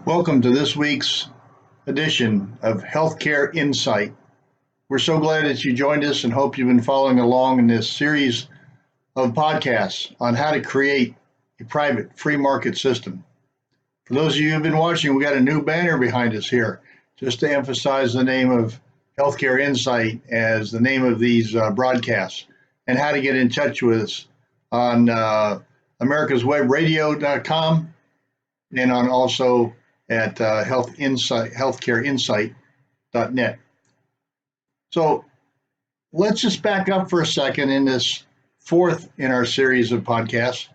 Welcome to this week's edition of Healthcare Insight. We're so glad that you joined us and hope you've been following along in this series of podcasts on how to create a private free market system. For those of you who've been watching, we got a new banner behind us here just to emphasize the name of Healthcare Insight as the name of these broadcasts and how to get in touch with us on americaswebradio.com and on also at healthcareinsight.net. So let's just back up for a second in this fourth in our series of podcasts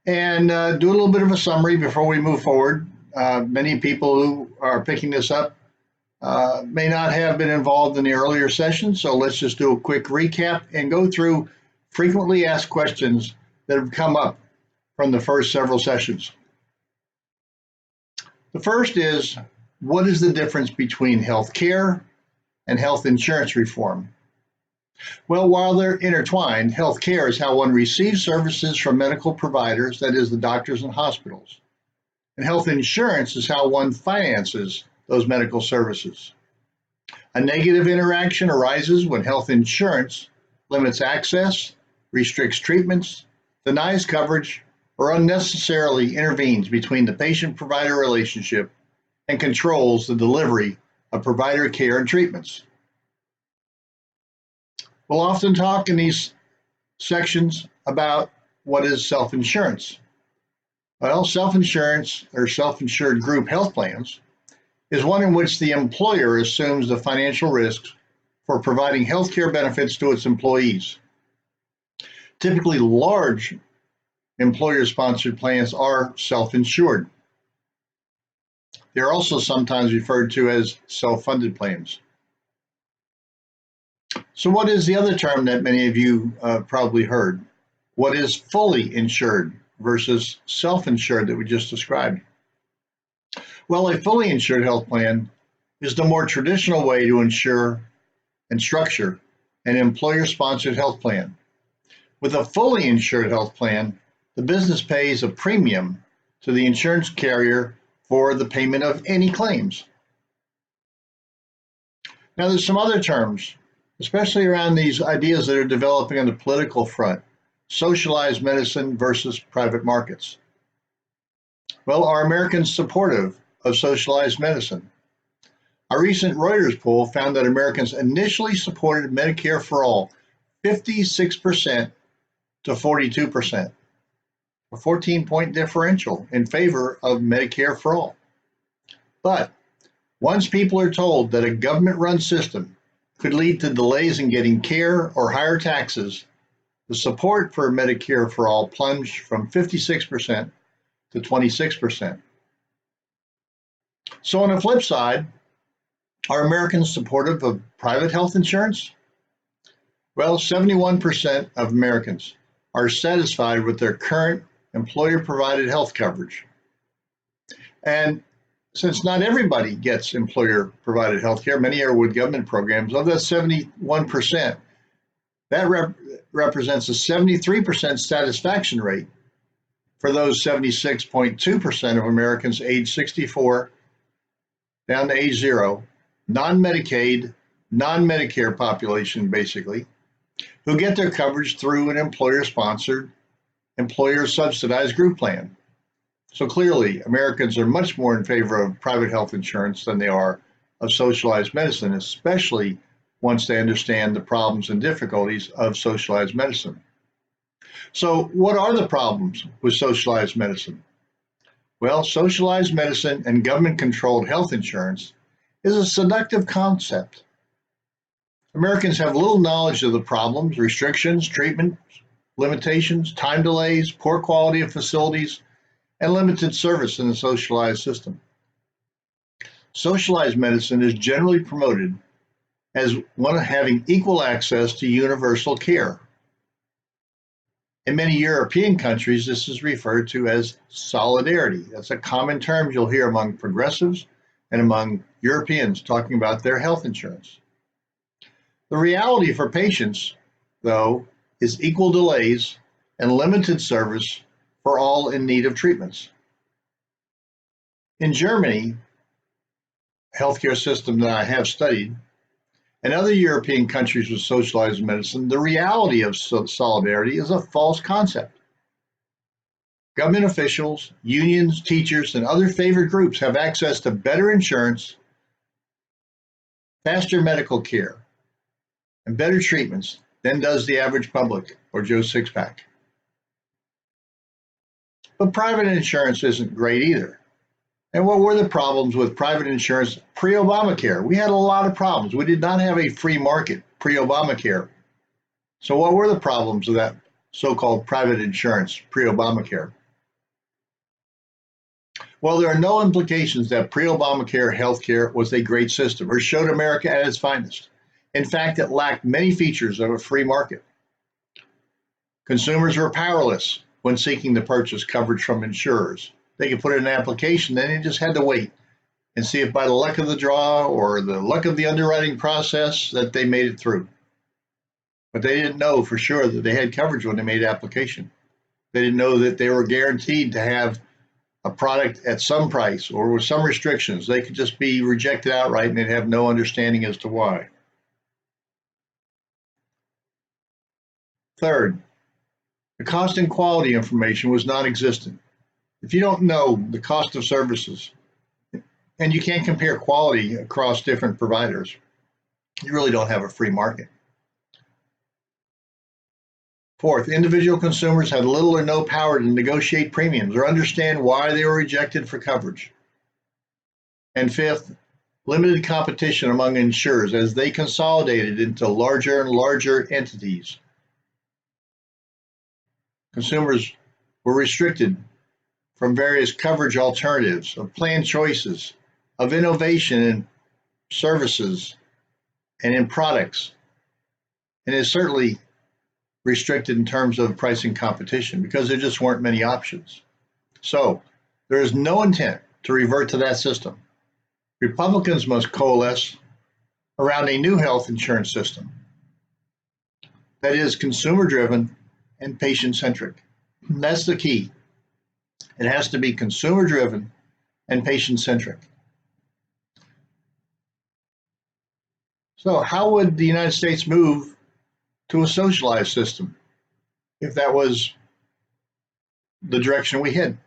and do a little bit of a summary before we move forward. Many people who are picking this up may not have been involved in the earlier sessions, so let's just do a quick recap and go through frequently asked questions that have come up from the first several sessions. The first is, what is the difference between health care and health insurance reform? Well, while they're intertwined, health care is how one receives services from medical providers, that is, the doctors and hospitals. And health insurance is how one finances those medical services. A negative interaction arises when health insurance limits access, restricts treatments, denies coverage, or unnecessarily intervenes between the patient-provider relationship and controls the delivery of provider care and treatments. We'll often talk in these sections about what is self-insurance. Well, self-insurance or self-insured group health plans is one in which the employer assumes the financial risks for providing health care benefits to its employees. Typically, large employer-sponsored plans are self-insured. They're also sometimes referred to as self-funded plans. So what is the other term that many of you probably heard? What is fully insured versus self-insured that we just described? Well, a fully insured health plan is the more traditional way to insure and structure an employer-sponsored health plan. With a fully insured health plan, the business pays a premium to the insurance carrier for the payment of any claims. Now, there's some other terms, especially around these ideas that are developing on the political front: socialized medicine versus private markets. Well, are Americans supportive of socialized medicine? A recent Reuters poll found that Americans initially supported Medicare for all, 56% to 42%. A 14-point differential in favor of Medicare for all. But once people are told that a government-run system could lead to delays in getting care or higher taxes, the support for Medicare for all plunged from 56% to 26%. So on the flip side, are Americans supportive of private health insurance? Well, 71% of Americans are satisfied with their current employer-provided health coverage. And since not everybody gets employer-provided health care, many are with government programs. Of that 71%, that represents a 73% satisfaction rate for those 76.2% of Americans age 64 down to age 0, non-Medicaid, non-Medicare population basically, who get their coverage through an employer-sponsored, employer-subsidized group plan. So clearly, Americans are much more in favor of private health insurance than they are of socialized medicine, especially once they understand the problems and difficulties of socialized medicine. So what are the problems with socialized medicine? Well, socialized medicine and government-controlled health insurance is a seductive concept. Americans have little knowledge of the problems, restrictions, treatment limitations, time delays, poor quality of facilities, and limited service in the socialized system. Socialized medicine is generally promoted as one having equal access to universal care. In many European countries, this is referred to as solidarity. That's a common term you'll hear among progressives and among Europeans talking about their health insurance. The reality for patients, though, is equal delays and limited service for all in need of treatments. In Germany, a healthcare system that I have studied, and other European countries with socialized medicine, the reality of solidarity is a false concept. Government officials, unions, teachers, and other favored groups have access to better insurance, faster medical care, and better treatments than does the average public or Joe Sixpack. But private insurance isn't great either. And what were the problems with private insurance pre-Obamacare? We had a lot of problems. We did not have a free market pre-Obamacare. So what were the problems of that so-called private insurance pre-Obamacare? Well, there are no implications that pre-Obamacare healthcare was a great system or showed America at its finest. In fact, it lacked many features of a free market. Consumers were powerless when seeking to purchase coverage from insurers. They could put in an application, then they just had to wait and see if by the luck of the draw or the luck of the underwriting process that they made it through. But they didn't know for sure that they had coverage when they made the application. They didn't know that they were guaranteed to have a product at some price or with some restrictions. They could just be rejected outright and they'd have no understanding as to why. Third, the cost and quality information was non-existent. If you don't know the cost of services and you can't compare quality across different providers, you really don't have a free market. Fourth, individual consumers had little or no power to negotiate premiums or understand why they were rejected for coverage. And fifth, limited competition among insurers as they consolidated into larger and larger entities. Consumers were restricted from various coverage alternatives, of plan choices, of innovation in services and in products, and is certainly restricted in terms of pricing competition because there just weren't many options. So there is no intent to revert to that system. Republicans must coalesce around a new health insurance system that is consumer-driven and patient-centric. That's the key. It has to be consumer-driven and patient-centric. So how would the United States move to a socialized system if that was the direction we head?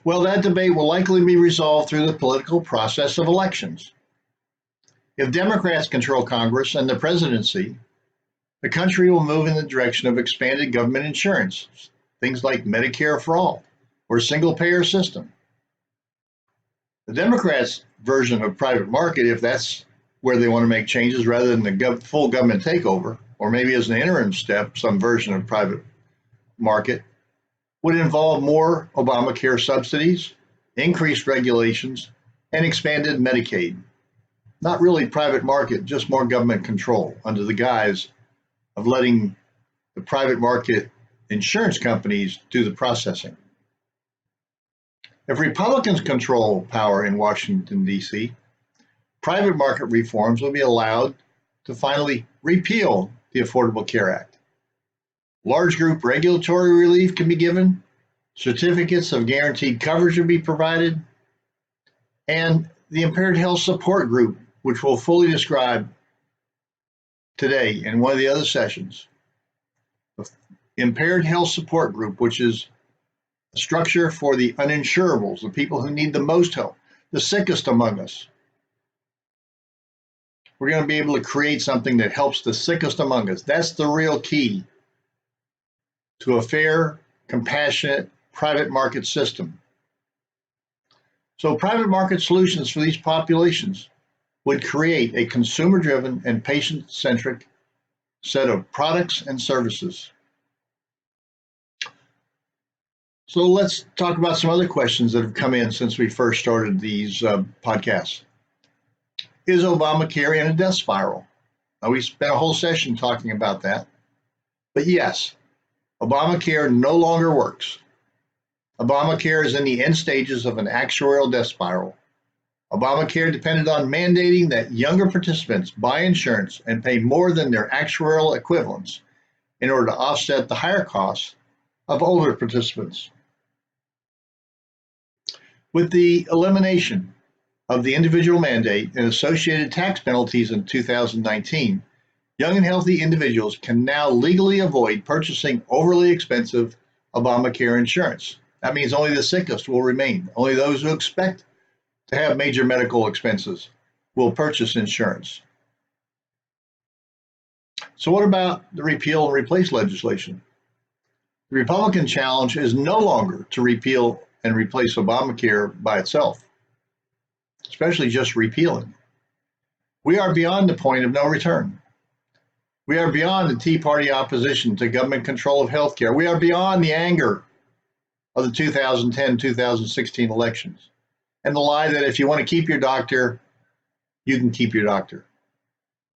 Well, that debate will likely be resolved through the political process of elections. If Democrats control Congress and the presidency, the country will move in the direction of expanded government insurance, things like Medicare for all or single-payer system. The Democrats' version of private market, if that's where they want to make changes rather than the full government takeover, or maybe as an interim step, some version of private market, would involve more Obamacare subsidies, increased regulations, and expanded Medicaid. Not really private market, just more government control under the guise of letting the private market insurance companies do the processing. If Republicans control power in Washington, D.C., private market reforms will be allowed to finally repeal the Affordable Care Act. Large group regulatory relief can be given, certificates of guaranteed coverage will be provided, and the Impaired Health Support Group, which we'll fully describe today in one of the other sessions. The Impaired Health Support Group, which is a structure for the uninsurables, the people who need the most help, the sickest among us. We're going to be able to create something that helps the sickest among us. That's the real key to a fair, compassionate, private market system. So private market solutions for these populations would create a consumer-driven and patient-centric set of products and services. So let's talk about some other questions that have come in since we first started these podcasts. Is Obamacare in a death spiral? Now, we spent a whole session talking about that. But yes, Obamacare no longer works. Obamacare is in the end stages of an actuarial death spiral. Obamacare depended on mandating that younger participants buy insurance and pay more than their actuarial equivalents in order to offset the higher costs of older participants. With the elimination of the individual mandate and associated tax penalties in 2019, young and healthy individuals can now legally avoid purchasing overly expensive Obamacare insurance. That means only the sickest will remain. Only those who expect to have major medical expenses will purchase insurance. So what about the repeal and replace legislation? The Republican challenge is no longer to repeal and replace Obamacare by itself, especially just repealing. We are beyond the point of no return. We are beyond the Tea Party opposition to government control of healthcare. We are beyond the anger of the 2010-2016 elections and the lie that if you want to keep your doctor, you can keep your doctor.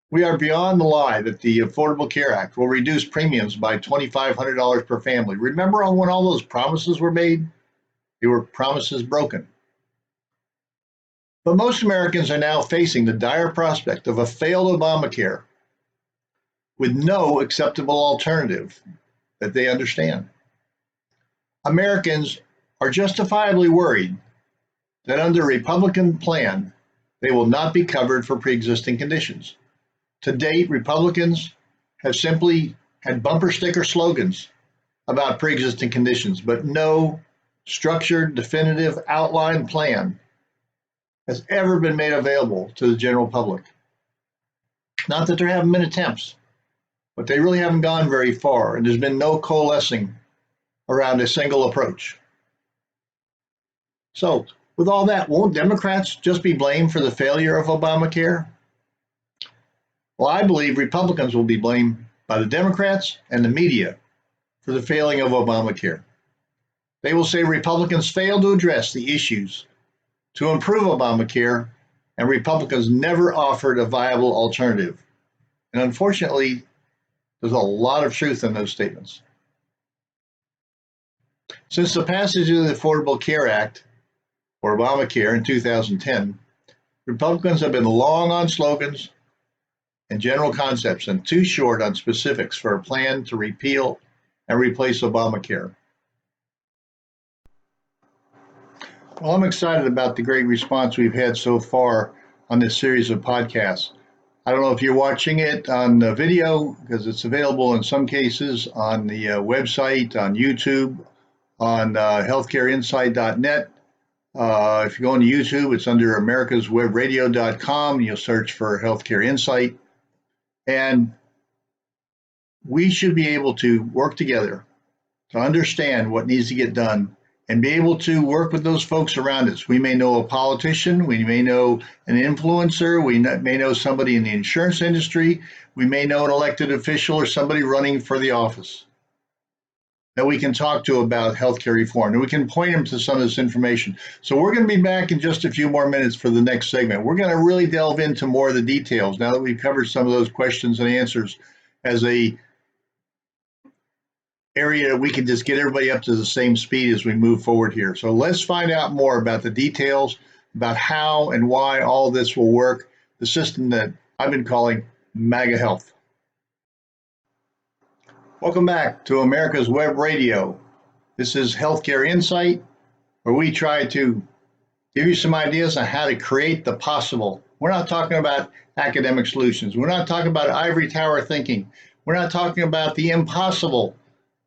We are beyond the lie that the Affordable Care Act will reduce premiums by $2,500 per family. Remember when all those promises were made? They were promises broken. But most Americans are now facing the dire prospect of a failed Obamacare with no acceptable alternative that they understand. Americans are justifiably worried that under a Republican plan, they will not be covered for pre-existing conditions. To date, Republicans have simply had bumper sticker slogans about pre-existing conditions, but no structured, definitive outline plan has ever been made available to the general public. Not that there haven't been attempts, but they really haven't gone very far, and there's been no coalescing around a single approach. So, with all that, won't Democrats just be blamed for the failure of Obamacare? Well, I believe Republicans will be blamed by the Democrats and the media for the failing of Obamacare. They will say Republicans failed to address the issues to improve Obamacare, and Republicans never offered a viable alternative. And unfortunately, there's a lot of truth in those statements. Since the passage of the Affordable Care Act, or Obamacare, in 2010, Republicans have been long on slogans and general concepts and too short on specifics for a plan to repeal and replace Obamacare. Well, I'm excited about the great response we've had so far on this series of podcasts. I don't know if you're watching it on the video, because it's available in some cases on the website, on YouTube, on healthcareinsight.net. If you go on YouTube, it's under americaswebradio.com. You'll search for Healthcare Insight. And we should be able to work together to understand what needs to get done and be able to work with those folks around us. We may know a politician, we may know an influencer, we may know somebody in the insurance industry, we may know an elected official or somebody running for the office that we can talk to about healthcare reform, and we can point them to some of this information. So we're going to be back in just a few more minutes for the next segment. We're going to really delve into more of the details now that we've covered some of those questions and answers as a area that we can just get everybody up to the same speed as we move forward here. So let's find out more about the details, about how and why all this will work, the system that I've been calling MAGA Health. Welcome back to America's Web Radio. This is Healthcare Insight, where we try to give you some ideas on how to create the possible. We're not talking about academic solutions. We're not talking about ivory tower thinking. We're not talking about the impossible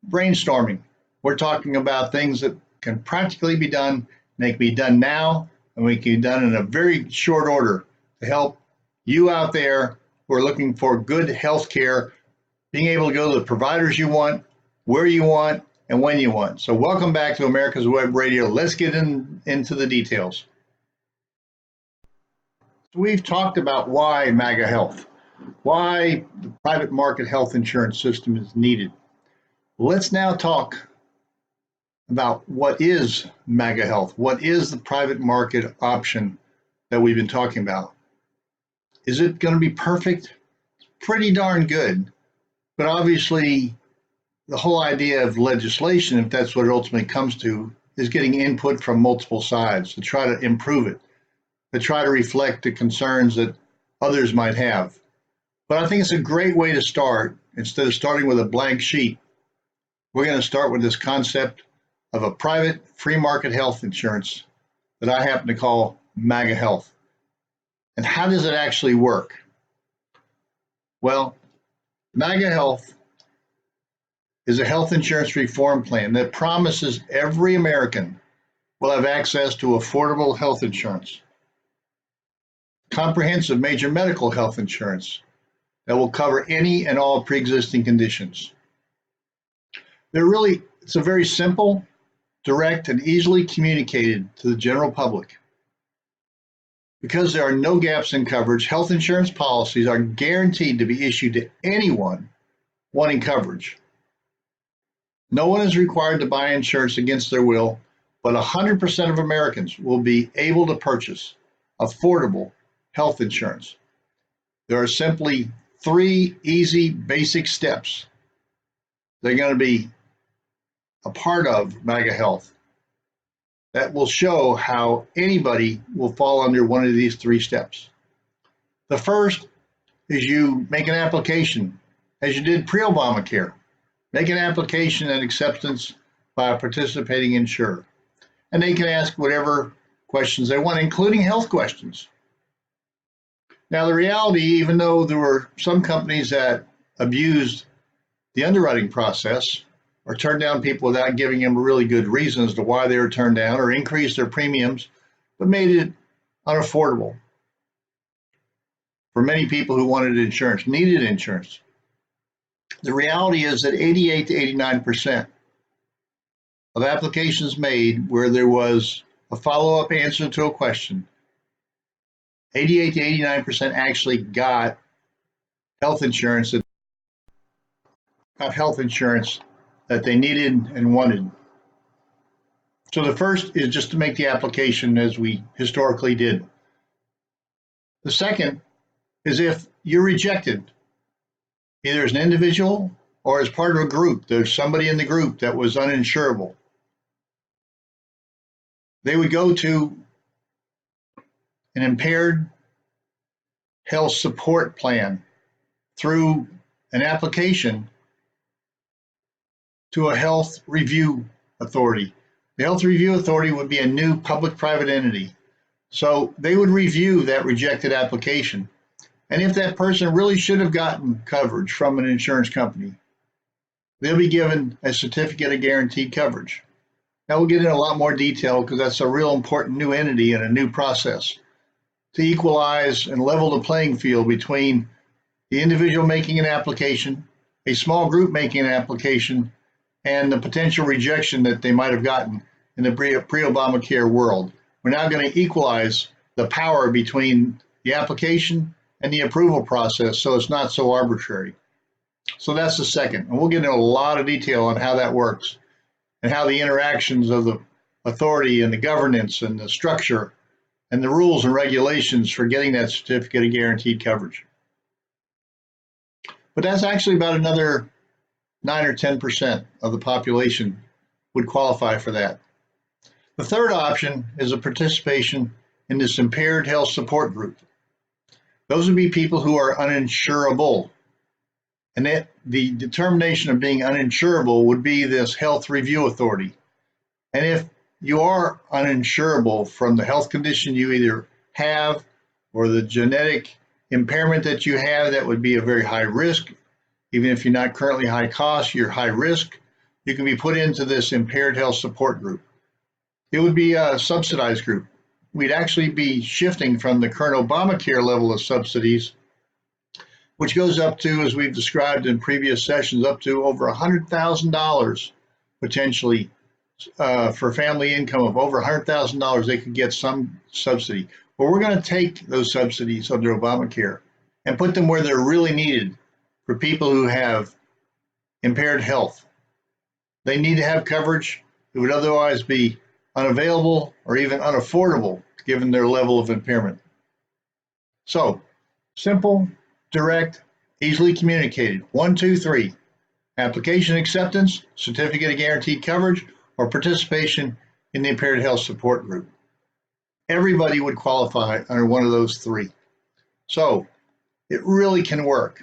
brainstorming. We're talking about things that can practically be done, and they can be done now, and we can be done in a very short order to help you out there who are looking for good health care, being able to go to the providers you want, where you want, and when you want. So welcome back to America's Web Radio. Let's get into the details. So we've talked about why MAGA Health, why the private market health insurance system is needed. Let's now talk about what is MAGA Health. What is the private market option that we've been talking about? Is it going to be perfect? It's pretty darn good. But obviously, the whole idea of legislation, if that's what it ultimately comes to, is getting input from multiple sides to try to improve it, to try to reflect the concerns that others might have. But I think it's a great way to start. Instead of starting with a blank sheet, we're going to start with this concept of a private free market health insurance that I happen to call MAGA Health. And how does it actually work? Well, MAGA Health is a health insurance reform plan that promises every American will have access to affordable health insurance, comprehensive major medical health insurance that will cover any and all pre-existing conditions. It's a very simple, direct, and easily communicated to the general public. Because there are no gaps in coverage, health insurance policies are guaranteed to be issued to anyone wanting coverage. No one is required to buy insurance against their will, but 100% of Americans will be able to purchase affordable health insurance. There are simply 3 easy, basic steps they're going to be a part of MAGA Health that will show how anybody will fall under one of these 3 steps. The first is you make an application, as you did pre-Obamacare. Make an application and acceptance by a participating insurer. And they can ask whatever questions they want, including health questions. Now, the reality, even though there were some companies that abused the underwriting process or turned down people without giving them a really good reason as to why they were turned down, or increased their premiums, but made it unaffordable for many people who wanted insurance, needed insurance. The reality is that 88 to 89% of applications made where there was a follow-up answer to a question, 88 to 89% actually got health insurance that they needed and wanted. So the first is just to make the application as we historically did. The second is if you're rejected, either as an individual or as part of a group, there's somebody in the group that was uninsurable. They would go to an impaired health support plan through an application to a health review authority. The health review authority would be a new public-private entity. So they would review that rejected application. And if that person really should have gotten coverage from an insurance company, they'll be given a certificate of guaranteed coverage. Now we'll get into a lot more detail because that's a real important new entity and a new process to equalize and level the playing field between the individual making an application, a small group making an application, and the potential rejection that they might have gotten in the pre-Obamacare world. We're now going to equalize the power between the application and the approval process so it's not so arbitrary. So that's the second. And we'll get into a lot of detail on how that works and how the interactions of the authority and the governance and the structure and the rules and regulations for getting that certificate of guaranteed coverage. But that's actually about another 9 or 10% of the population would qualify for that. The third option is a participation in this impaired health support group. Those would be people who are uninsurable. And the determination of being uninsurable would be this health review authority. And if you are uninsurable from the health condition you either have or the genetic impairment that you have, that would be a very high risk. Even if you're not currently high cost, you're high risk, you can be put into this impaired health support group. It would be a subsidized group. We'd actually be shifting from the current Obamacare level of subsidies, which goes up to, as we've described in previous sessions, up to over $100,000 potentially for family income of over $100,000, they could get some subsidy. But we're going to take those subsidies under Obamacare and put them where they're really needed for people who have impaired health. They need to have coverage. It would otherwise be unavailable or even unaffordable given their level of impairment. So, simple, direct, easily communicated. 1, 2, 3. Application acceptance, certificate of guaranteed coverage, or participation in the impaired health support group. Everybody would qualify under one of those 3. So, it really can work.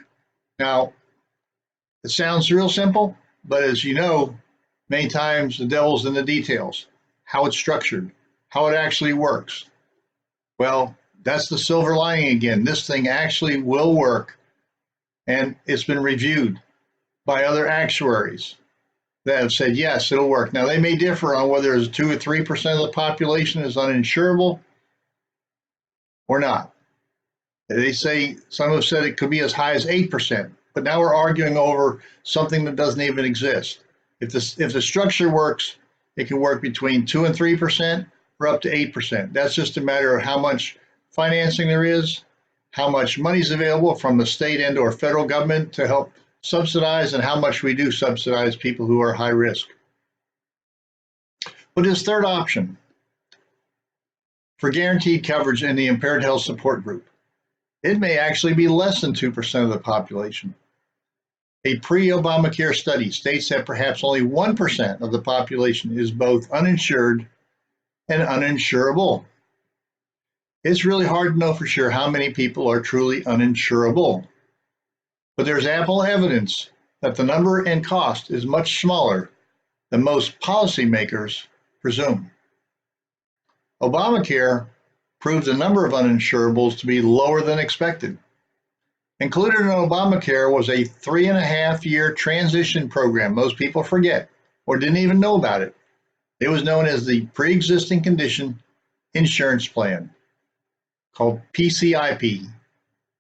Now, it sounds real simple, but as you know, many times the devil's in the details. How it's structured, how it actually works. Well, that's the silver lining again. This thing actually will work, and it's been reviewed by other actuaries that have said, yes, it'll work. Now, they may differ on whether it's 2 or 3% of the population is uninsurable or not. They say, some have said it could be as high as 8%, but now we're arguing over something that doesn't even exist. If the structure works, it can work between 2 and 3% or up to 8%. That's just a matter of how much financing there is, how much money is available from the state and or federal government to help subsidize, and how much we do subsidize people who are high risk. But his third option for guaranteed coverage in the impaired health support group, it may actually be less than 2% of the population. A pre-Obamacare study states that perhaps only 1% of the population is both uninsured and uninsurable. It's really hard to know for sure how many people are truly uninsurable, but there's ample evidence that the number and cost is much smaller than most policymakers presume. Obamacare proved the number of uninsurables to be lower than expected. Included in Obamacare was a 3.5-year transition program most people forget or didn't even know about it. It was known as the Pre-Existing Condition Insurance Plan, called PCIP,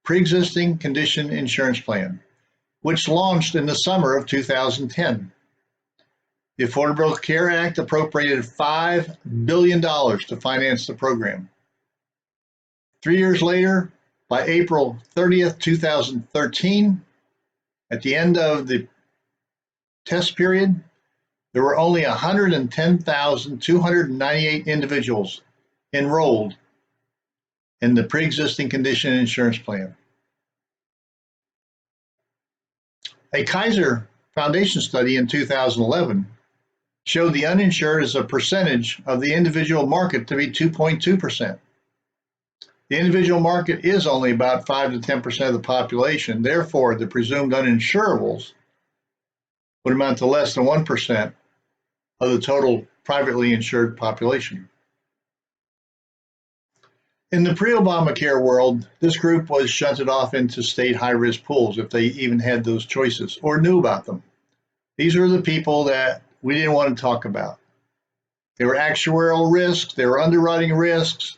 Pre-Existing Condition Insurance Plan, which launched in the summer of 2010. The Affordable Care Act appropriated $5 billion to finance the program. 3 years later, by April 30th, 2013, at the end of the test period, there were only 110,298 individuals enrolled in the pre-existing condition insurance plan. A Kaiser Foundation study in 2011 showed the uninsured as a percentage of the individual market to be 2.2%. The individual market is only about 5 to 10% of the population. Therefore, the presumed uninsurables would amount to less than 1% of the total privately insured population. In the pre-Obamacare world, this group was shunted off into state high-risk pools if they even had those choices or knew about them. These were the people that we didn't want to talk about. They were actuarial risks, they were underwriting risks,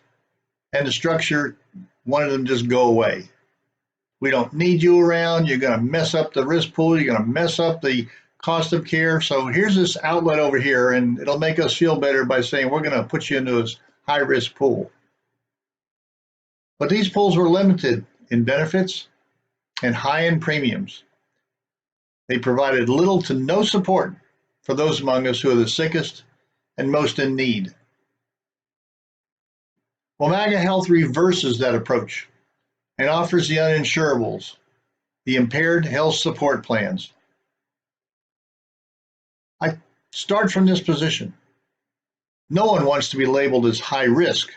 and the structure wanted them to just go away. We don't need you around. You're going to mess up the risk pool. You're going to mess up the cost of care. So here's this outlet over here, and it'll make us feel better by saying we're going to put you into this high-risk pool. But these pools were limited in benefits and high in premiums. They provided little to no support for those among us who are the sickest and most in need. Well, MAGA Health reverses that approach and offers the uninsurables the impaired health support plans. I start from this position. No one wants to be labeled as high risk,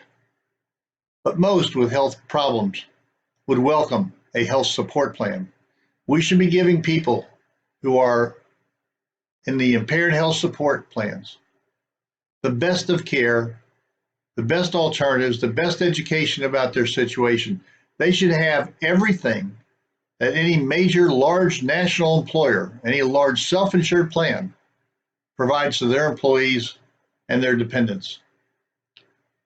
but most with health problems would welcome a health support plan. We should be giving people who are in the impaired health support plans the best of care, the best alternatives, the best education about their situation. They should have everything that any major large national employer, any large self-insured plan provides to their employees and their dependents.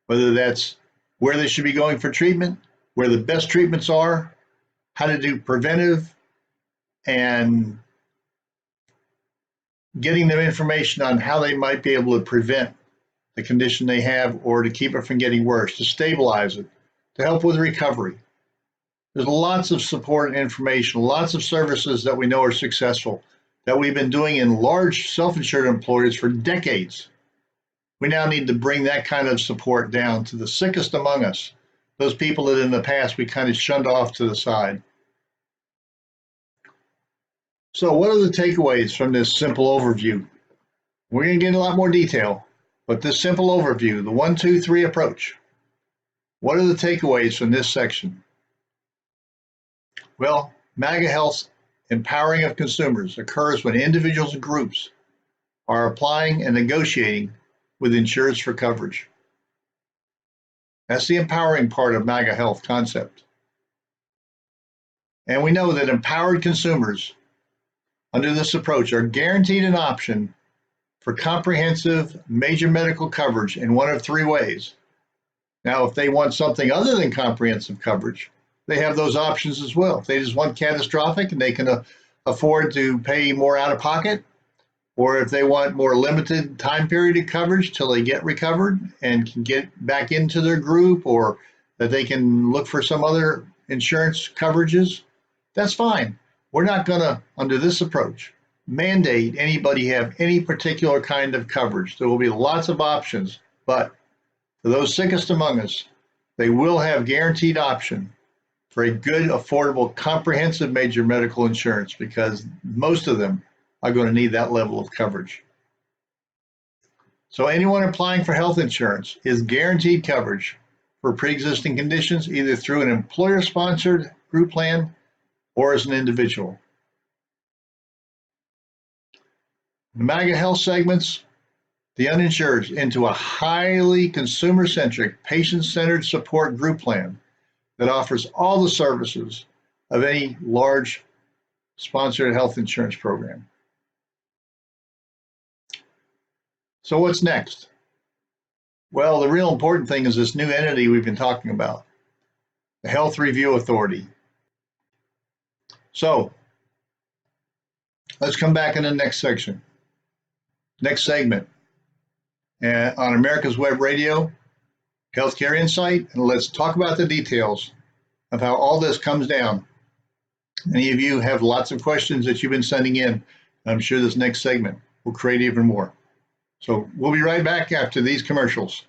Whether that's where they should be going for treatment, where the best treatments are, how to do preventive, and getting them information on how they might be able to prevent the condition they have or to keep it from getting worse, to stabilize it, to help with recovery. There's lots of support and information, lots of services that we know are successful that we've been doing in large self-insured employers for decades. We now need to bring that kind of support down to the sickest among us, those people that in the past we kind of shunned off to the side. So what are the takeaways from this simple overview? We're going to get into a lot more detail, but this simple overview, the 1, 2, 3 approach, what are the takeaways from this section? Well, MAGA Health's empowering of consumers occurs when individuals and groups are applying and negotiating with insurers for coverage. That's the empowering part of MAGA health concept. And we know that empowered consumers under this approach are guaranteed an option for comprehensive major medical coverage in one of three ways. Now, if they want something other than comprehensive coverage, they have those options as well. If they just want catastrophic and they can afford to pay more out of pocket, or if they want more limited time period of coverage till they get recovered and can get back into their group, or that they can look for some other insurance coverages, that's fine. We're not going to, under this approach, mandate anybody have any particular kind of coverage. There will be lots of options, but for those sickest among us, they will have guaranteed option for a good, affordable, comprehensive major medical insurance, because most of them are going to need that level of coverage. So anyone applying for health insurance is guaranteed coverage for pre-existing conditions, either through an employer-sponsored group plan or as an individual. The MAGA health segments the uninsured into a highly consumer-centric, patient-centered support group plan that offers all the services of any large sponsored health insurance program. So what's next? Well, the real important thing is this new entity we've been talking about, the Health Review Authority. So let's come back in the next section, next segment on America's Web Radio, Healthcare Insight, and let's talk about the details of how all this comes down. Many of you have lots of questions that you've been sending in. I'm sure this next segment will create even more. So we'll be right back after these commercials.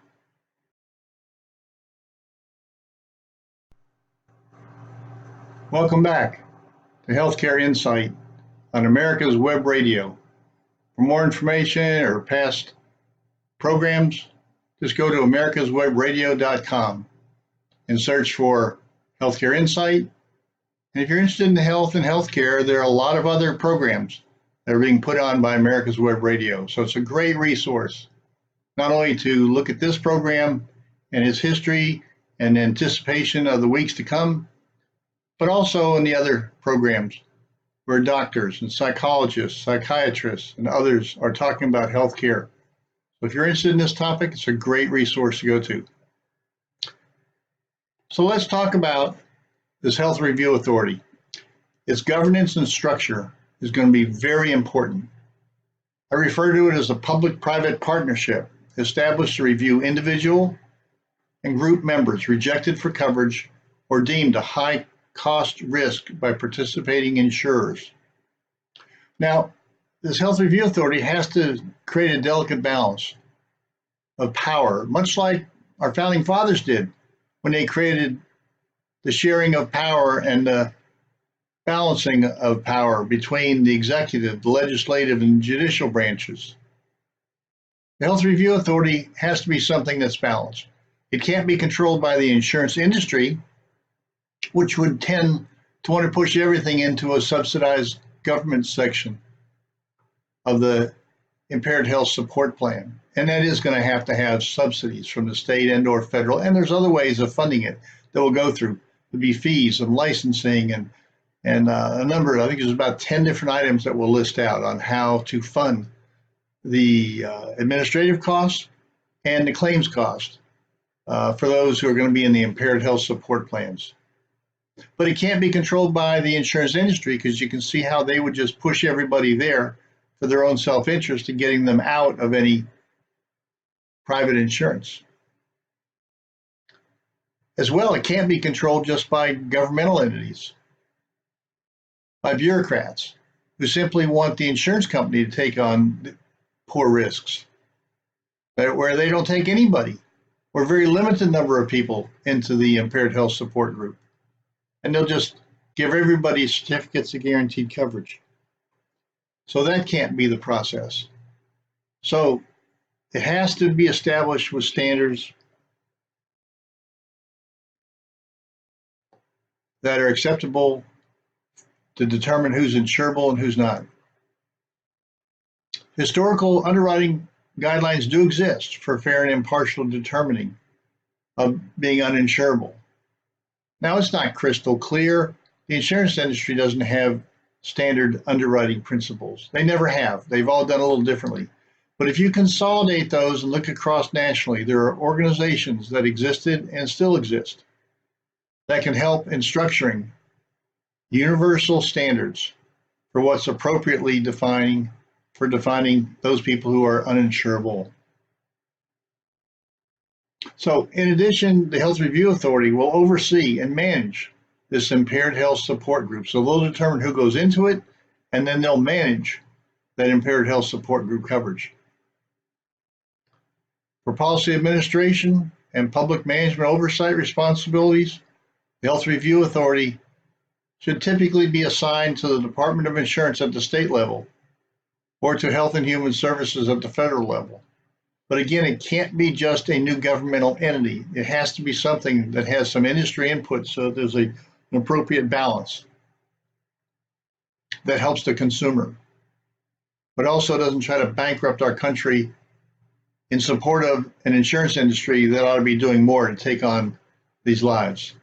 Welcome back to Healthcare Insight on America's Web Radio. For more information or past programs, just go to americaswebradio.com and search for Healthcare Insight. And if you're interested in health and healthcare, there are a lot of other programs that are being put on by America's Web Radio. So it's a great resource, not only to look at this program and its history and anticipation of the weeks to come, but also in the other programs where doctors and psychologists, psychiatrists, and others are talking about healthcare. So if you're interested in this topic, it's a great resource to go to. So let's talk about this Health Review Authority. Its governance and structure is going to be very important. I refer to it as a public-private partnership established to review individual and group members rejected for coverage or deemed a high cost risk by participating insurers. Now, this Health Review Authority has to create a delicate balance of power, much like our founding fathers did when they created the sharing of power and the balancing of power between the executive, the legislative, and judicial branches. The Health Review Authority has to be something that's balanced. It can't be controlled by the insurance industry, which would tend to want to push everything into a subsidized government section of the Impaired Health Support Plan. And that is going to have subsidies from the state and or federal, and there's other ways of funding it that will go through. There'll be fees and licensing and a number, I think there's about 10 different items that we'll list out on how to fund the administrative costs and the claims cost for those who are going to be in the Impaired Health Support Plans. But it can't be controlled by the insurance industry, because you can see how they would just push everybody there for their own self-interest in getting them out of any private insurance. As well, it can't be controlled just by governmental entities, by bureaucrats who simply want the insurance company to take on poor risks, where they don't take anybody or a very limited number of people into the Impaired Health Support Group. And they'll just give everybody certificates of guaranteed coverage. So that can't be the process. So it has to be established with standards that are acceptable to determine who's insurable and who's not. Historical underwriting guidelines do exist for fair and impartial determining of being uninsurable. Now, it's not crystal clear. The insurance industry doesn't have standard underwriting principles. They never have. They've all done a little differently. But if you consolidate those and look across nationally, there are organizations that existed and still exist that can help in structuring universal standards for what's appropriately defining those people who are uninsurable. So in addition, the Health Review Authority will oversee and manage this impaired health support group. So they'll determine who goes into it, and then they'll manage that impaired health support group coverage. For policy administration and public management oversight responsibilities, the Health Review Authority should typically be assigned to the Department of Insurance at the state level or to Health and Human Services at the federal level. But again, it can't be just a new governmental entity. It has to be something that has some industry input so that there's an appropriate balance that helps the consumer, but also doesn't try to bankrupt our country in support of an insurance industry that ought to be doing more to take on these lives.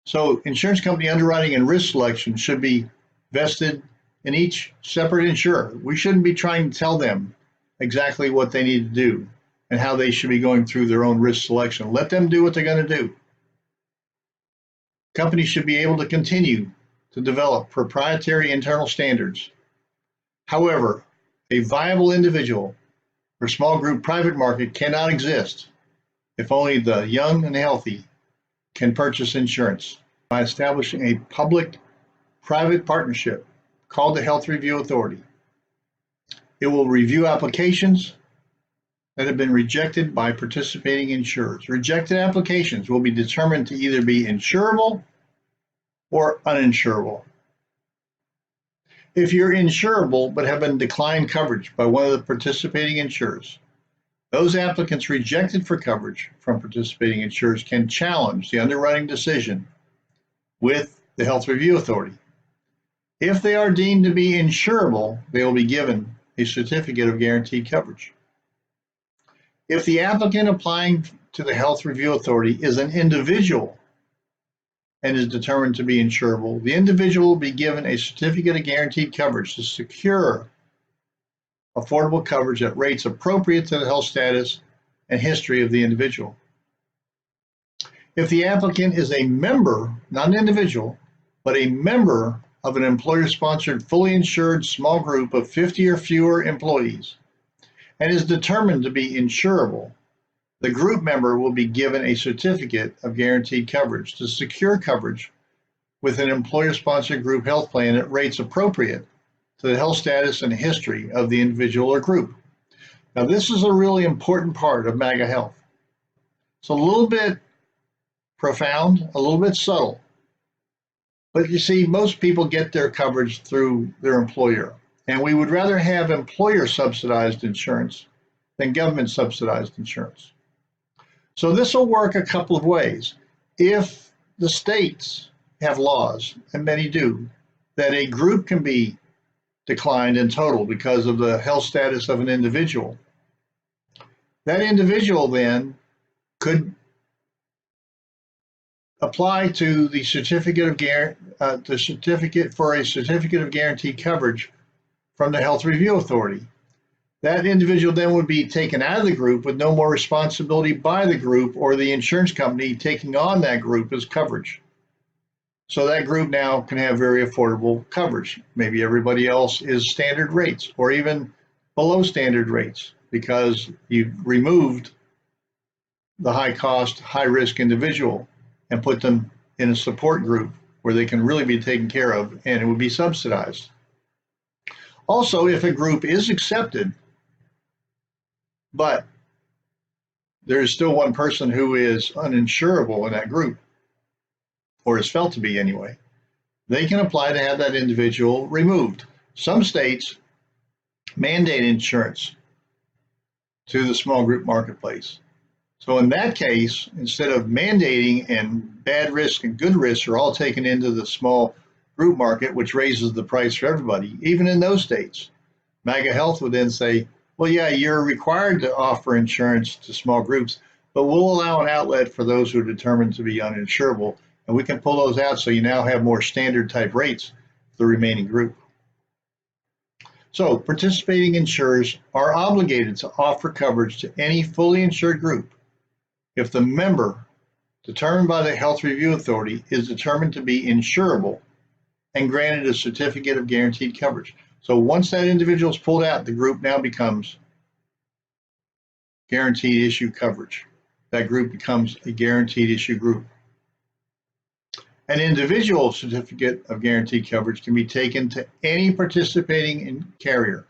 So insurance company underwriting and risk selection should be vested in each separate insurer. We shouldn't be trying to tell them exactly what they need to do and how they should be going through their own risk selection. Let them do what they're going to do. Companies should be able to continue to develop proprietary internal standards. However, a viable individual or small group private market cannot exist if only the young and healthy can purchase insurance. By establishing a public-private partnership called the Health Review Authority, it will review applications that have been rejected by participating insurers. Rejected applications will be determined to either be insurable or uninsurable. If you're insurable but have been declined coverage by one of the participating insurers, those applicants rejected for coverage from participating insurers can challenge the underwriting decision with the Health Review Authority. If they are deemed to be insurable, they will be given a certificate of guaranteed coverage. If the applicant applying to the Health Review Authority is an individual and is determined to be insurable, the individual will be given a certificate of guaranteed coverage to secure affordable coverage at rates appropriate to the health status and history of the individual. If the applicant is a member, not an individual, but a member of an employer-sponsored, fully insured small group of 50 or fewer employees and is determined to be insurable, the group member will be given a certificate of guaranteed coverage to secure coverage with an employer-sponsored group health plan at rates appropriate to the health status and history of the individual or group. Now, this is a really important part of MAGA health. It's a little bit profound, a little bit subtle. But you see, most people get their coverage through their employer, and we would rather have employer-subsidized insurance than government-subsidized insurance. So this will work a couple of ways. If the states have laws, and many do, that a group can be declined in total because of the health status of an individual, that individual then could apply to the certificate of guaranteed coverage from the Health Review Authority. That individual then would be taken out of the group with no more responsibility by the group or the insurance company taking on that group as coverage. So that group now can have very affordable coverage. Maybe everybody else is standard rates or even below standard rates because you've removed the high cost, high risk individual and put them in a support group where they can really be taken care of and it would be subsidized. Also, if a group is accepted, but there's still one person who is uninsurable in that group, or is felt to be anyway, they can apply to have that individual removed. Some states mandate insurance to the small group marketplace. So in that case, instead of mandating and bad risk and good risks are all taken into the small group market, which raises the price for everybody, even in those states, MAGA Health would then say, well, yeah, you're required to offer insurance to small groups, but we'll allow an outlet for those who are determined to be uninsurable, and we can pull those out so you now have more standard type rates for the remaining group. So participating insurers are obligated to offer coverage to any fully insured group if the member determined by the Health Review Authority is determined to be insurable and granted a certificate of guaranteed coverage. So once that individual is pulled out, the group now becomes guaranteed issue coverage. That group becomes a guaranteed issue group. An individual certificate of guaranteed coverage can be taken to any participating carrier.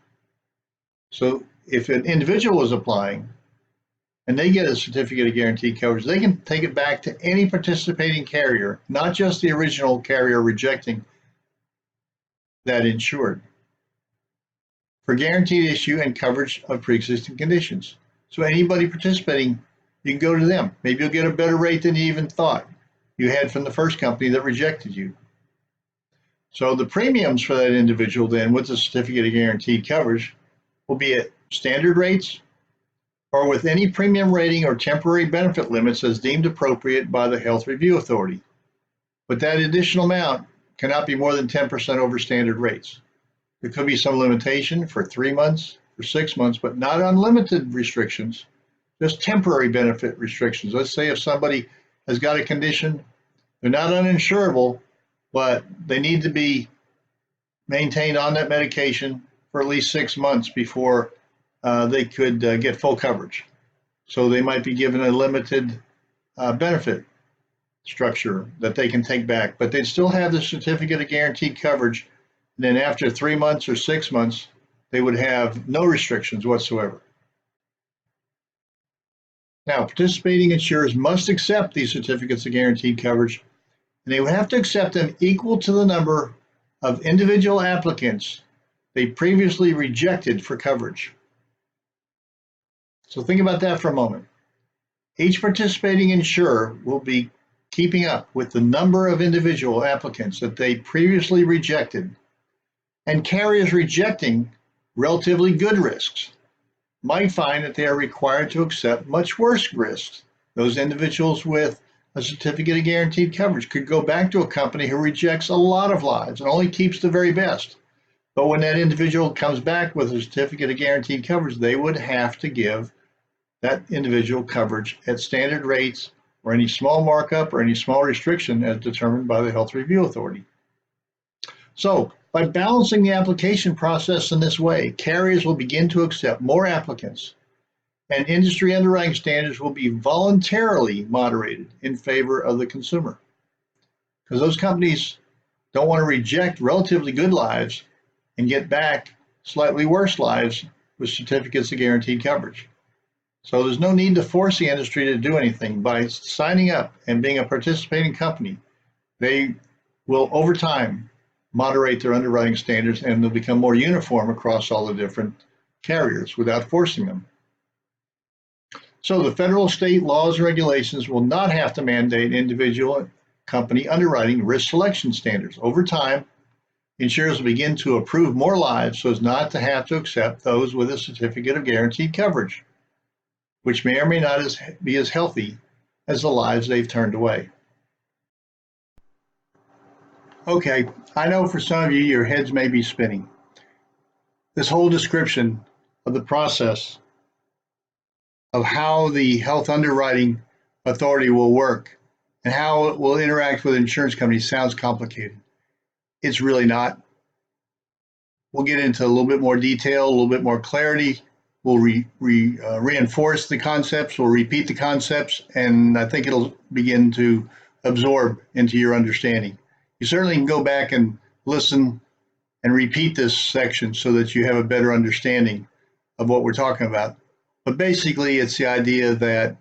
So if an individual is applying and they get a certificate of guaranteed coverage, they can take it back to any participating carrier, not just the original carrier rejecting that insured, for guaranteed issue and coverage of pre-existing conditions. So anybody participating, you can go to them. Maybe you'll get a better rate than you even thought you had from the first company that rejected you. So the premiums for that individual then with the certificate of guaranteed coverage will be at standard rates or with any premium rating or temporary benefit limits as deemed appropriate by the Health Review Authority. But that additional amount cannot be more than 10% over standard rates. There could be some limitation for 3 months, for 6 months, but not unlimited restrictions, just temporary benefit restrictions. Let's say if somebody has got a condition, they're not uninsurable, but they need to be maintained on that medication for at least 6 months before they could get full coverage. So they might be given a limited benefit structure that they can take back, but they'd still have the certificate of guaranteed coverage. And then after 3 months or 6 months, they would have no restrictions whatsoever. Now, participating insurers must accept these certificates of guaranteed coverage, and they would have to accept them equal to the number of individual applicants they previously rejected for coverage. So think about that for a moment. Each participating insurer will be keeping up with the number of individual applicants that they previously rejected, and carriers rejecting relatively good risks might find that they are required to accept much worse risks. Those individuals with a certificate of guaranteed coverage could go back to a company who rejects a lot of lives and only keeps the very best. But when that individual comes back with a certificate of guaranteed coverage, they would have to give that individual coverage at standard rates or any small markup or any small restriction as determined by the Health Review Authority. So by balancing the application process in this way, carriers will begin to accept more applicants, and industry underwriting standards will be voluntarily moderated in favor of the consumer. Because those companies don't want to reject relatively good lives and get back slightly worse lives with certificates of guaranteed coverage. So there's no need to force the industry to do anything. By signing up and being a participating company, they will over time moderate their underwriting standards and they'll become more uniform across all the different carriers without forcing them. So the federal, state laws and regulations will not have to mandate individual company underwriting risk selection standards. Over time, insurers will begin to approve more lives so as not to have to accept those with a certificate of guaranteed coverage, which may or may not be as healthy as the lives they've turned away. Okay, I know for some of you, your heads may be spinning. This whole description of the process of how the health underwriting authority will work and how it will interact with insurance companies sounds complicated. It's really not. We'll get into a little bit more detail, a little bit more clarity. We'll reinforce the concepts, we'll repeat the concepts, and I think it'll begin to absorb into your understanding. You certainly can go back and listen and repeat this section so that you have a better understanding of what we're talking about. But basically, it's the idea that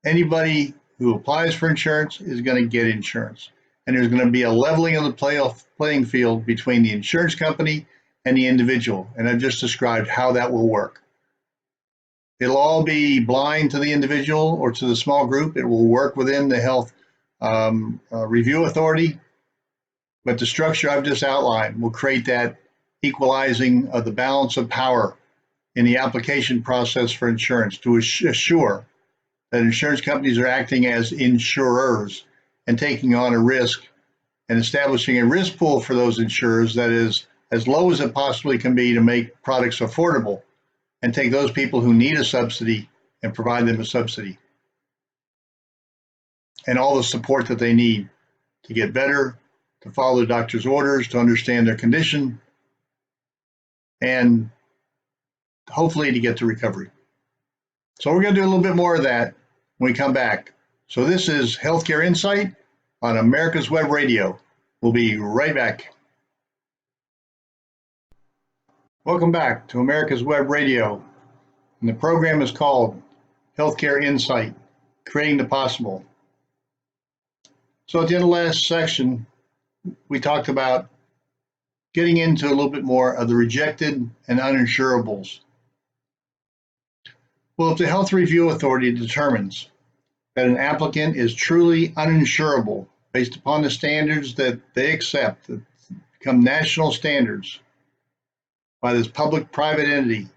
anybody who applies for insurance is going to get insurance. And there's going to be a leveling of the playing field between the insurance company and the individual. And I've just described how that will work. It'll all be blind to the individual or to the small group. It will work within the Health Review Authority. But the structure I've just outlined will create that equalizing of the balance of power in the application process for insurance to assure that insurance companies are acting as insurers and taking on a risk and establishing a risk pool for those insurers that is as low as it possibly can be to make products affordable and take those people who need a subsidy and provide them a subsidy and all the support that they need to get better, to follow the doctor's orders, to understand their condition, and hopefully to get to recovery. So we're going to do a little bit more of that when we come back. So this is Healthcare Insight on America's Web Radio. We'll be right back. Welcome back to America's Web Radio. And the program is called Healthcare Insight, Creating the Possible. So at the end of the last section, we talked about getting into a little bit more of the rejected and uninsurables. Well, if the Health Review Authority determines that an applicant is truly uninsurable based upon the standards that they accept, that become national standards by this public-private entity,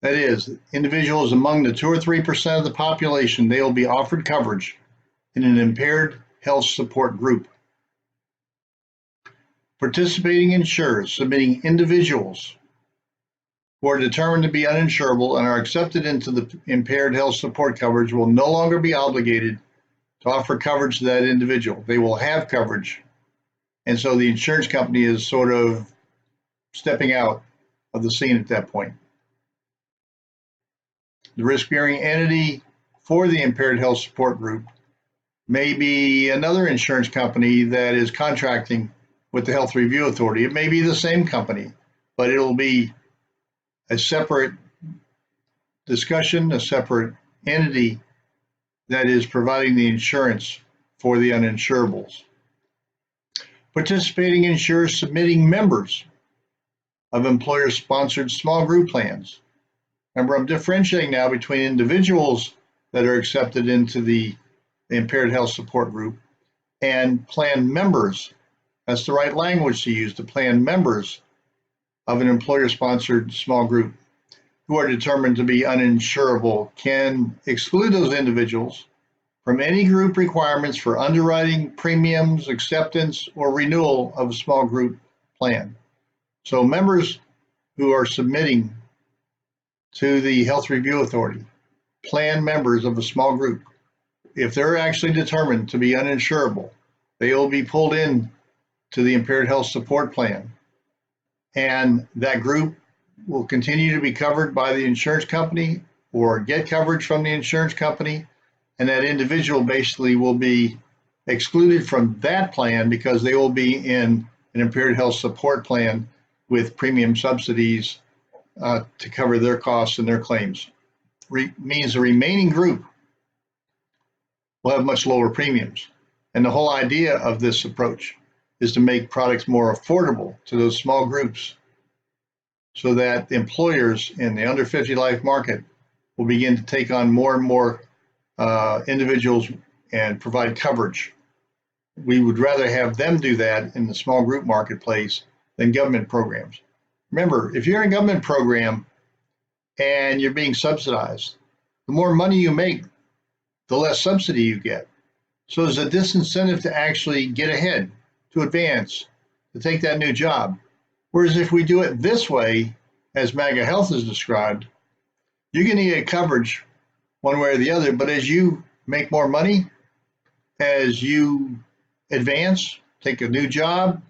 that is, individuals among the 2 or 3% of the population, they will be offered coverage in an impaired health support group. Participating insurers submitting individuals who are determined to be uninsurable and are accepted into the impaired health support coverage will no longer be obligated to offer coverage to that individual. They will have coverage. And so the insurance company is sort of stepping out of the scene at that point. The risk-bearing entity for the impaired health support group may be another insurance company that is contracting with the Health Review Authority. It may be the same company, but it'll be a separate discussion, a separate entity that is providing the insurance for the uninsurables. Participating insurers submitting members of employer-sponsored small group plans. Remember, I'm differentiating now between individuals that are accepted into the impaired health support group and plan members. That's the right language to use, to plan members of an employer-sponsored small group who are determined to be uninsurable can exclude those individuals from any group requirements for underwriting, premiums, acceptance, or renewal of a small group plan. So members who are submitting to the Health Review Authority, plan members of a small group, if they're actually determined to be uninsurable, they will be pulled in to the impaired health support plan. And that group will continue to be covered by the insurance company or get coverage from the insurance company. And that individual basically will be excluded from that plan because they will be in an impaired health support plan with premium subsidies to cover their costs and their claims. Means the remaining group will have much lower premiums. And the whole idea of this approach is to make products more affordable to those small groups so that employers in the under 50 life market will begin to take on more and more individuals and provide coverage. We would rather have them do that in the small group marketplace than government programs. Remember, if you're in a government program and you're being subsidized, the more money you make, the less subsidy you get. So there's a disincentive to actually get ahead, to advance, to take that new job. Whereas if we do it this way, as MAGA Health is described, you're going to get coverage one way or the other, but as you make more money, as you advance, take a new job,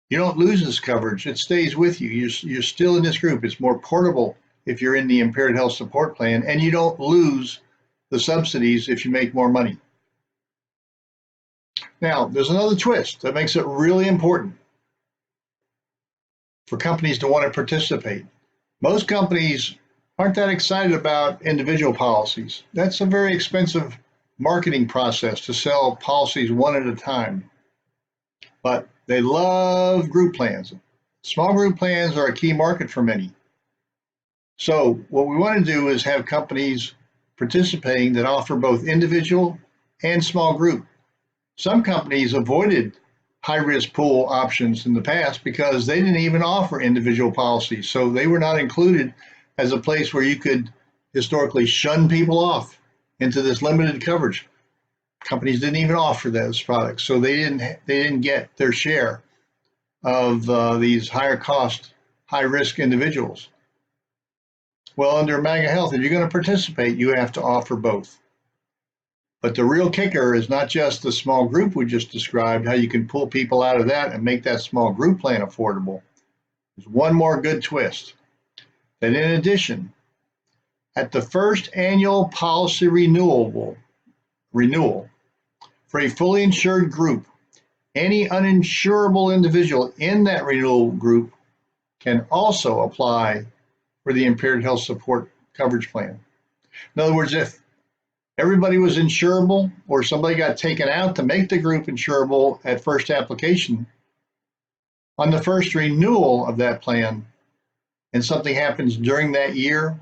you don't lose this coverage. It stays with you. You're still in this group. It's more portable if you're in the impaired health support plan, and you don't lose the subsidies if you make more money. Now, there's another twist that makes it really important for companies to want to participate. Most companies aren't that excited about individual policies. That's a very expensive marketing process to sell policies one at a time. But they love group plans. Small group plans are a key market for many. So what we want to do is have companies participating that offer both individual and small group. Some companies avoided high-risk pool options in the past because they didn't even offer individual policies. So they were not included as a place where you could historically shun people off into this limited coverage. Companies didn't even offer those products, so they didn't get their share of these higher cost, high risk individuals. Well, under MAGA Health, if you're going to participate, you have to offer both. But the real kicker is not just the small group we just described, how you can pull people out of that and make that small group plan affordable. There's one more good twist, that in addition, at the first annual policy renewal for a fully insured group, any uninsurable individual in that renewal group can also apply for the Impaired Health Support Coverage Plan. In other words, if everybody was insurable or somebody got taken out to make the group insurable at first application, on the first renewal of that plan and something happens during that year,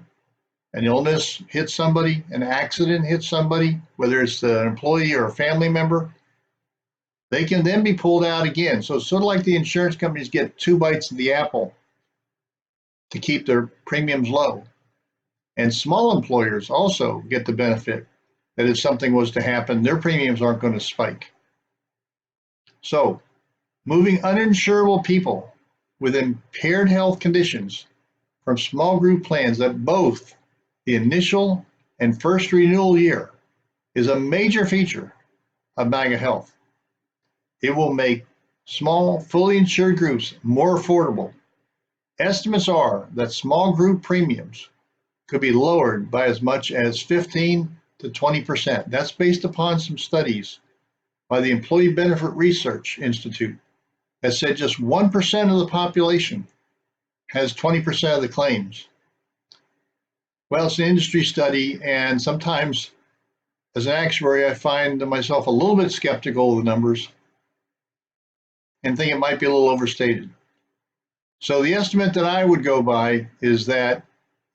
an illness hits somebody, an accident hits somebody, whether it's an employee or a family member, they can then be pulled out again. So it's sort of like the insurance companies get 2 bites of the apple to keep their premiums low. And small employers also get the benefit that if something was to happen, their premiums aren't going to spike. So moving uninsurable people with impaired health conditions from small group plans at both the initial and first renewal year is a major feature of MAGA Health. It will make small, fully insured groups more affordable. Estimates are that small group premiums could be lowered by as much as 15 to 20%. That's based upon some studies by the Employee Benefit Research Institute that said just 1% of the population has 20% of the claims. Well, it's an industry study, and sometimes as an actuary, I find myself a little bit skeptical of the numbers and think it might be a little overstated. So the estimate that I would go by is that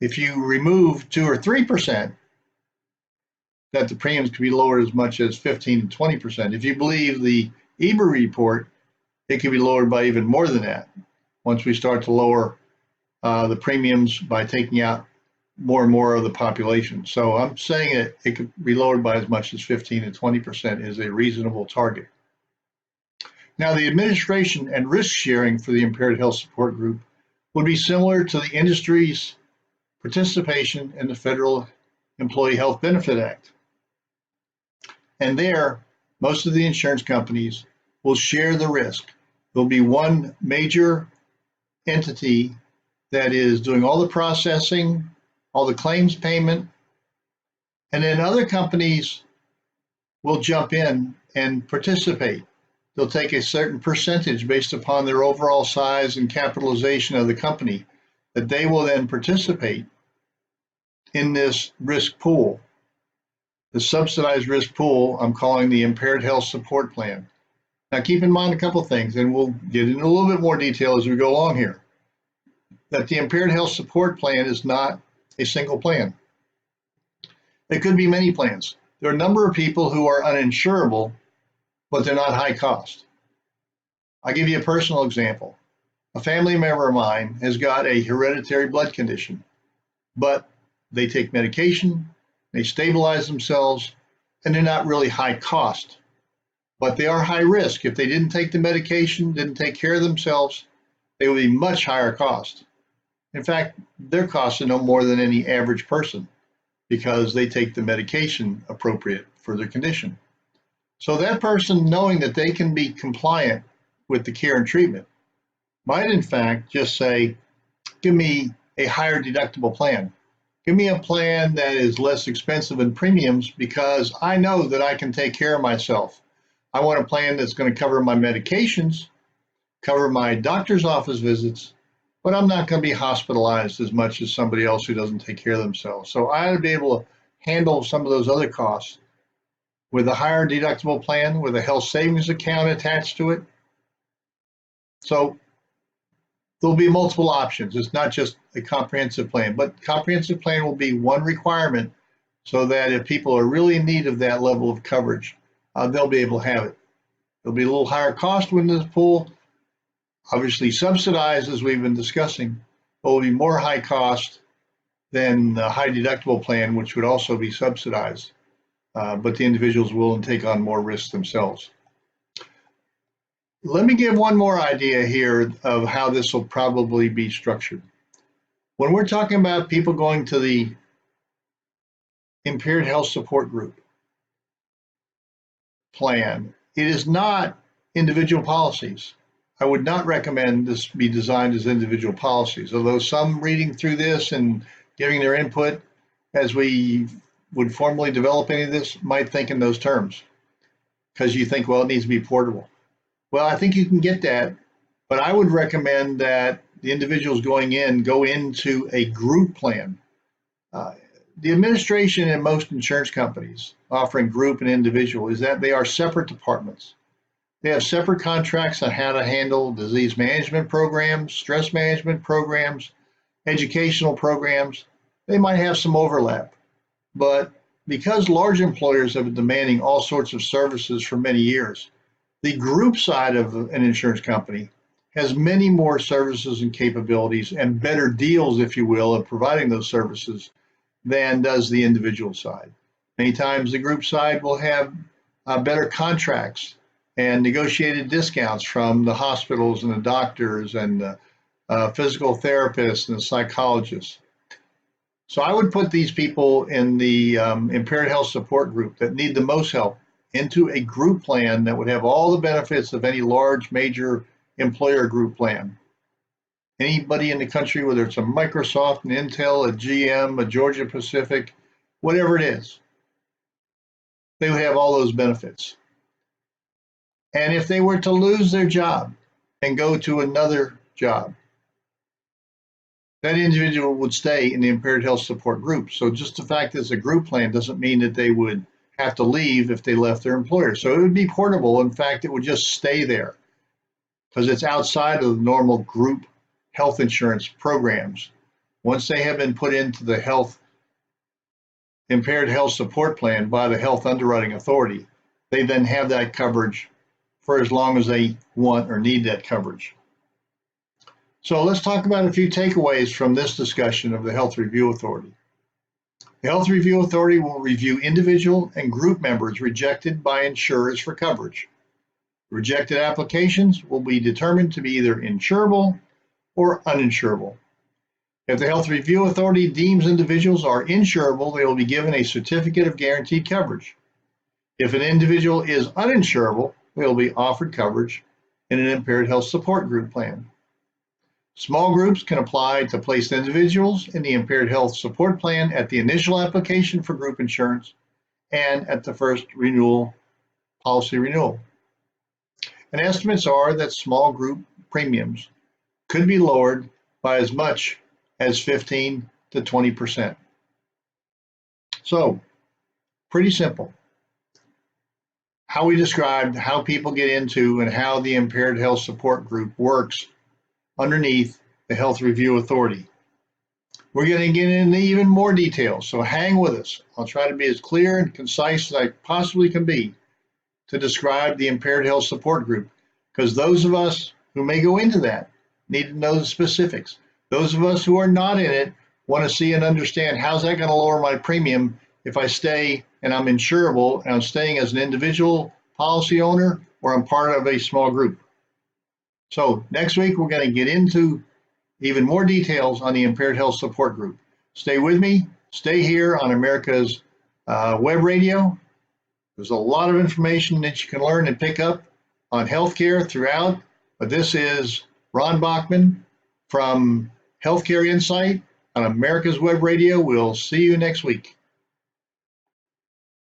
if you remove 2 or 3%, that the premiums could be lowered as much as 15 to 20%. If you believe the EBR report, it could be lowered by even more than that once we start to lower the premiums by taking out more and more of the population. So I'm saying it could be lowered by as much as 15 to 20% is a reasonable target. Now, the administration and risk sharing for the Impaired Health Support Group would be similar to the industry's participation in the Federal Employee Health Benefit Act. And there, most of the insurance companies will share the risk. There'll be one major entity that is doing all the processing, all the claims payment, and then other companies will jump in and participate. They'll take a certain percentage based upon their overall size and capitalization of the company that they will then participate in this risk pool. The subsidized risk pool, I'm calling the Impaired Health Support Plan. Now keep in mind a couple things, and we'll get into a little bit more detail as we go along here, that the Impaired Health Support Plan is not a single plan. It could be many plans. There are a number of people who are uninsurable, but they're not high cost. I'll give you a personal example. A family member of mine has got a hereditary blood condition, but they take medication, they stabilize themselves, and they're not really high cost. But they are high risk. If they didn't take the medication, didn't take care of themselves, they would be much higher cost. In fact, their costs are no more than any average person because they take the medication appropriate for their condition. So that person, knowing that they can be compliant with the care and treatment, might in fact just say, give me a higher deductible plan. Give me a plan that is less expensive in premiums because I know that I can take care of myself. I want a plan that's going to cover my medications, cover my doctor's office visits, but I'm not going to be hospitalized as much as somebody else who doesn't take care of themselves. So I ought to be able to handle some of those other costs with a higher deductible plan, with a health savings account attached to it. So there'll be multiple options. It's not just a comprehensive plan, but comprehensive plan will be one requirement so that if people are really in need of that level of coverage, they'll be able to have it. It'll be a little higher cost when this pool, obviously subsidized as we've been discussing, but will be more high cost than the high deductible plan, which would also be subsidized. But the individuals will take on more risks themselves. Let me give one more idea here of how this will probably be structured. When we're talking about people going to the Impaired Health Support Group plan, it is not individual policies. I would not recommend this be designed as individual policies, although some reading through this and giving their input as we would formally develop any of this might think in those terms, because you think, well, it needs to be portable. Well, I think you can get that, but I would recommend that the individuals going in go into a group plan. The administration in most insurance companies offering group and individual is that they are separate departments. They have separate contracts on how to handle disease management programs, stress management programs, educational programs. They might have some overlap, but because large employers have been demanding all sorts of services for many years, the group side of an insurance company has many more services and capabilities and better deals, if you will, of providing those services than does the individual side. Many times the group side will have better contracts and negotiated discounts from the hospitals and the doctors and the physical therapists and the psychologists. So I would put these people in the Impaired Health Support Group that need the most help into a group plan that would have all the benefits of any large major employer group plan. Anybody in the country, whether it's a Microsoft, an Intel, a GM, a Georgia Pacific, whatever it is, they would have all those benefits. And if they were to lose their job and go to another job, that individual would stay in the Impaired Health Support Group. So just the fact that it's a group plan doesn't mean that they would have to leave if they left their employer. So it would be portable. In fact, it would just stay there because it's outside of the normal group health insurance programs. Once they have been put into the Impaired Health Support Plan by the Health Underwriting Authority, they then have that coverage for as long as they want or need that coverage. So let's talk about a few takeaways from this discussion of the Health Review Authority. The Health Review Authority will review individual and group members rejected by insurers for coverage. Rejected applications will be determined to be either insurable or uninsurable. If the Health Review Authority deems individuals are insurable, they will be given a certificate of guaranteed coverage. If an individual is uninsurable, they will be offered coverage in an Impaired Health Support Group plan. Small groups can apply to place individuals in the Impaired Health Support Plan at the initial application for group insurance and at the first policy renewal. And estimates are that small group premiums could be lowered by as much as 15 to 20%. So, pretty simple. How we described how people get into and how the Impaired Health Support Group works underneath the Health Review Authority. We're going to get into even more details, so hang with us. I'll try to be as clear and concise as I possibly can be to describe the Impaired Health Support Group, because those of us who may go into that need to know the specifics. Those of us who are not in it want to see and understand how's that going to lower my premium if I stay and I'm insurable and I'm staying as an individual policy owner or I'm part of a small group. So next week, we're going to get into even more details on the Impaired Health Support Group. Stay with me. Stay here on America's Web Radio. There's a lot of information that you can learn and pick up on healthcare throughout. But this is Ron Bachman from Healthcare Insight on America's Web Radio. We'll see you next week.